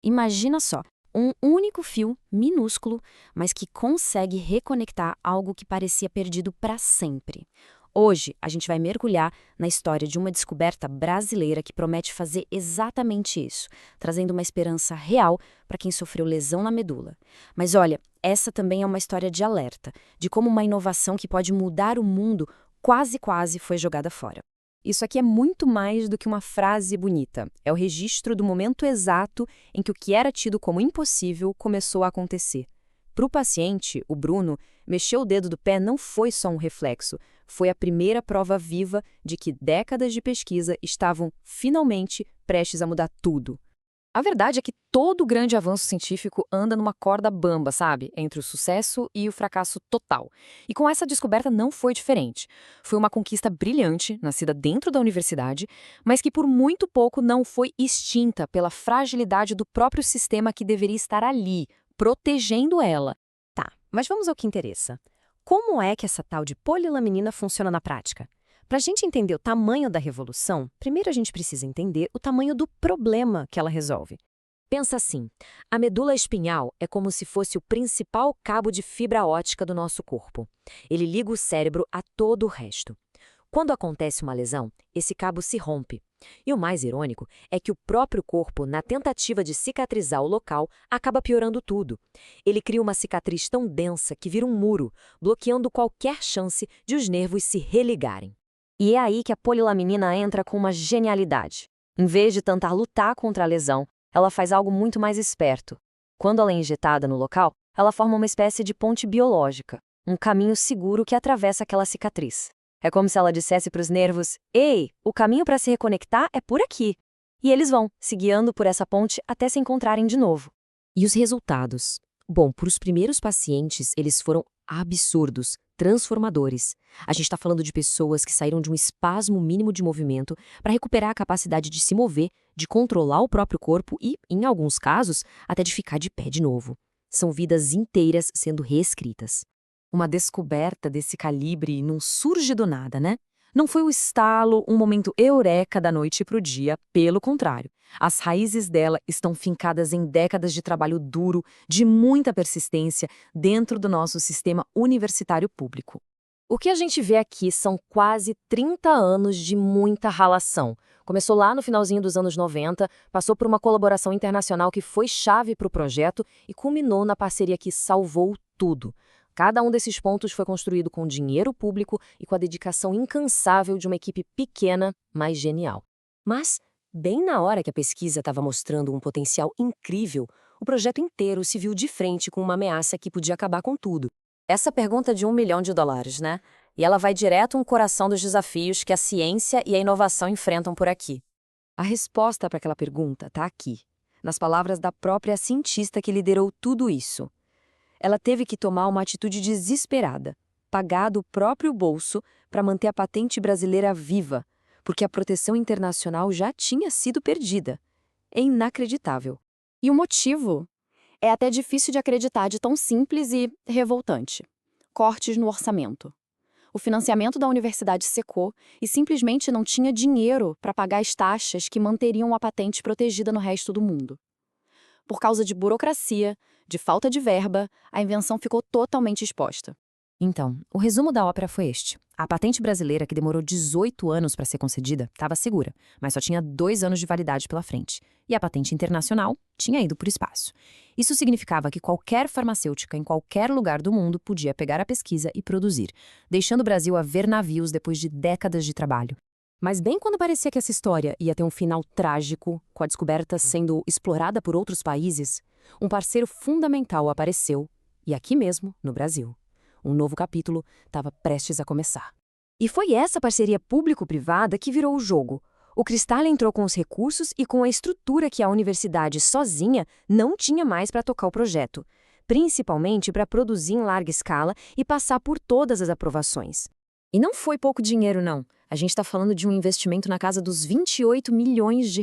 Imagina só, um único fio minúsculo, mas que consegue reconectar algo que parecia perdido para sempre. Hoje, a gente vai mergulhar na história de uma descoberta brasileira que promete fazer exatamente isso, trazendo uma esperança real para quem sofreu lesão na medula. Mas olha, essa também é uma história de alerta, de como uma inovação que pode mudar o mundo quase foi jogada fora. Isso aqui é muito mais do que uma frase bonita. É o registro do momento exato em que o que era tido como impossível começou a acontecer. Para o paciente, o Bruno, mexer o dedo do pé não foi só um reflexo, foi a primeira prova viva de que décadas de pesquisa estavam, finalmente, prestes a mudar tudo. A verdade é que todo grande avanço científico anda numa corda bamba, sabe? Entre o sucesso e o fracasso total. E com essa descoberta não foi diferente. Foi uma conquista brilhante, nascida dentro da universidade, mas que por muito pouco não foi extinta pela fragilidade do próprio sistema que deveria estar ali, protegendo ela. Tá, mas vamos ao que interessa. Como é que essa tal de polilaminina funciona na prática? Para a gente entender o tamanho da revolução, primeiro a gente precisa entender o tamanho do problema que ela resolve. Pensa assim, a medula espinhal é como se fosse o principal cabo de fibra óptica do nosso corpo. Ele liga o cérebro a todo o resto. Quando acontece uma lesão, esse cabo se rompe. E o mais irônico é que o próprio corpo, na tentativa de cicatrizar o local, acaba piorando tudo. Ele cria uma cicatriz tão densa que vira um muro, bloqueando qualquer chance de os nervos se religarem. E é aí que a polilaminina entra com uma genialidade. Em vez de tentar lutar contra a lesão, ela faz algo muito mais esperto. Quando ela é injetada no local, ela forma uma espécie de ponte biológica, um caminho seguro que atravessa aquela cicatriz. É como se ela dissesse para os nervos: "Ei, o caminho para se reconectar é por aqui." E eles vão, se guiando por essa ponte até se encontrarem de novo. E os resultados? Bom, para os primeiros pacientes, eles foram absurdos, transformadores. A gente está falando de pessoas que saíram de um espasmo mínimo de movimento para recuperar a capacidade de se mover, de controlar o próprio corpo e, em alguns casos, até de ficar de pé de novo. São vidas inteiras sendo reescritas. Uma descoberta desse calibre não surge do nada, né? Não foi um estalo, um momento eureka da noite para o dia, pelo contrário. As raízes dela estão fincadas em décadas de trabalho duro, de muita persistência, dentro do nosso sistema universitário público. O que a gente vê aqui são quase 30 anos de muita ralação. Começou lá no finalzinho dos anos 90, passou por uma colaboração internacional que foi chave para o projeto e culminou na parceria que salvou tudo. Cada um desses pontos foi construído com dinheiro público e com a dedicação incansável de uma equipe pequena, mas genial. Mas, bem na hora que a pesquisa estava mostrando um potencial incrível, o projeto inteiro se viu de frente com uma ameaça que podia acabar com tudo. Essa pergunta de $1 milhão, né? E ela vai direto no coração dos desafios que a ciência e a inovação enfrentam por aqui. A resposta para aquela pergunta está aqui, nas palavras da própria cientista que liderou tudo isso. Ela teve que tomar uma atitude desesperada, pagar do próprio bolso para manter a patente brasileira viva, porque a proteção internacional já tinha sido perdida. É inacreditável. E o motivo? É até difícil de acreditar de tão simples e revoltante. Cortes no orçamento. O financiamento da universidade secou e simplesmente não tinha dinheiro para pagar as taxas que manteriam a patente protegida no resto do mundo. Por causa de burocracia, de falta de verba, a invenção ficou totalmente exposta. Então, o resumo da ópera foi este. A patente brasileira, que demorou 18 anos para ser concedida, estava segura, mas só tinha 2 anos de validade pela frente. E a patente internacional tinha ido para o espaço. Isso significava que qualquer farmacêutica em qualquer lugar do mundo podia pegar a pesquisa e produzir, deixando o Brasil a ver navios depois de décadas de trabalho. Mas bem quando parecia que essa história ia ter um final trágico, com a descoberta sendo explorada por outros países, um parceiro fundamental apareceu, e aqui mesmo, no Brasil. Um novo capítulo estava prestes a começar. E foi essa parceria público-privada que virou o jogo. O Cristal entrou com os recursos e com a estrutura que a universidade sozinha não tinha mais para tocar o projeto, principalmente para produzir em larga escala e passar por todas as aprovações. E não foi pouco dinheiro, não. A gente está falando de um investimento na casa dos R$ 28 milhões.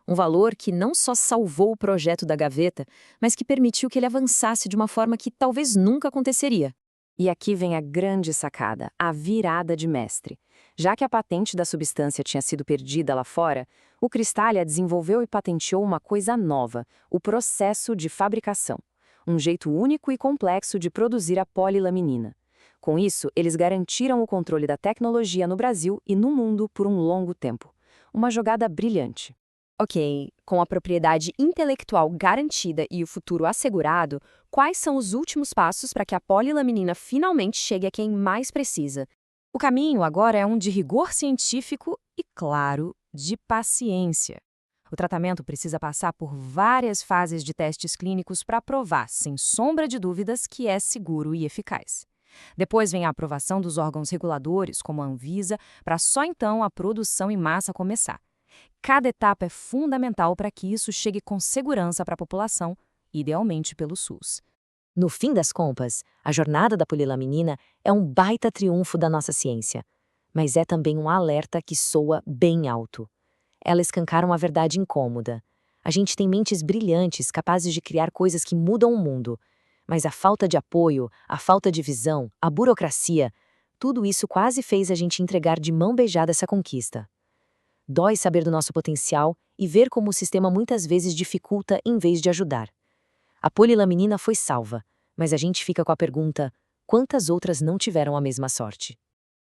Um valor que não só salvou o projeto da gaveta, mas que permitiu que ele avançasse de uma forma que talvez nunca aconteceria. E aqui vem a grande sacada, a virada de mestre. Já que a patente da substância tinha sido perdida lá fora, o Cristália desenvolveu e patenteou uma coisa nova, o processo de fabricação. Um jeito único e complexo de produzir a polilaminina. Com isso, eles garantiram o controle da tecnologia no Brasil e no mundo por um longo tempo. Uma jogada brilhante. Ok, com a propriedade intelectual garantida e o futuro assegurado, quais são os últimos passos para que a polilaminina finalmente chegue a quem mais precisa? O caminho agora é um de rigor científico e, claro, de paciência. O tratamento precisa passar por várias fases de testes clínicos para provar, sem sombra de dúvidas, que é seguro e eficaz. Depois vem a aprovação dos órgãos reguladores, como a Anvisa, para só então a produção em massa começar. Cada etapa é fundamental para que isso chegue com segurança para a população, idealmente pelo SUS. No fim das contas, a jornada da polilaminina é um baita triunfo da nossa ciência, mas é também um alerta que soa bem alto. Ela escancara uma verdade incômoda. A gente tem mentes brilhantes capazes de criar coisas que mudam o mundo, mas a falta de apoio, a falta de visão, a burocracia, tudo isso quase fez a gente entregar de mão beijada essa conquista. Dói saber do nosso potencial e ver como o sistema muitas vezes dificulta em vez de ajudar. A polilaminina foi salva, mas a gente fica com a pergunta: quantas outras não tiveram a mesma sorte?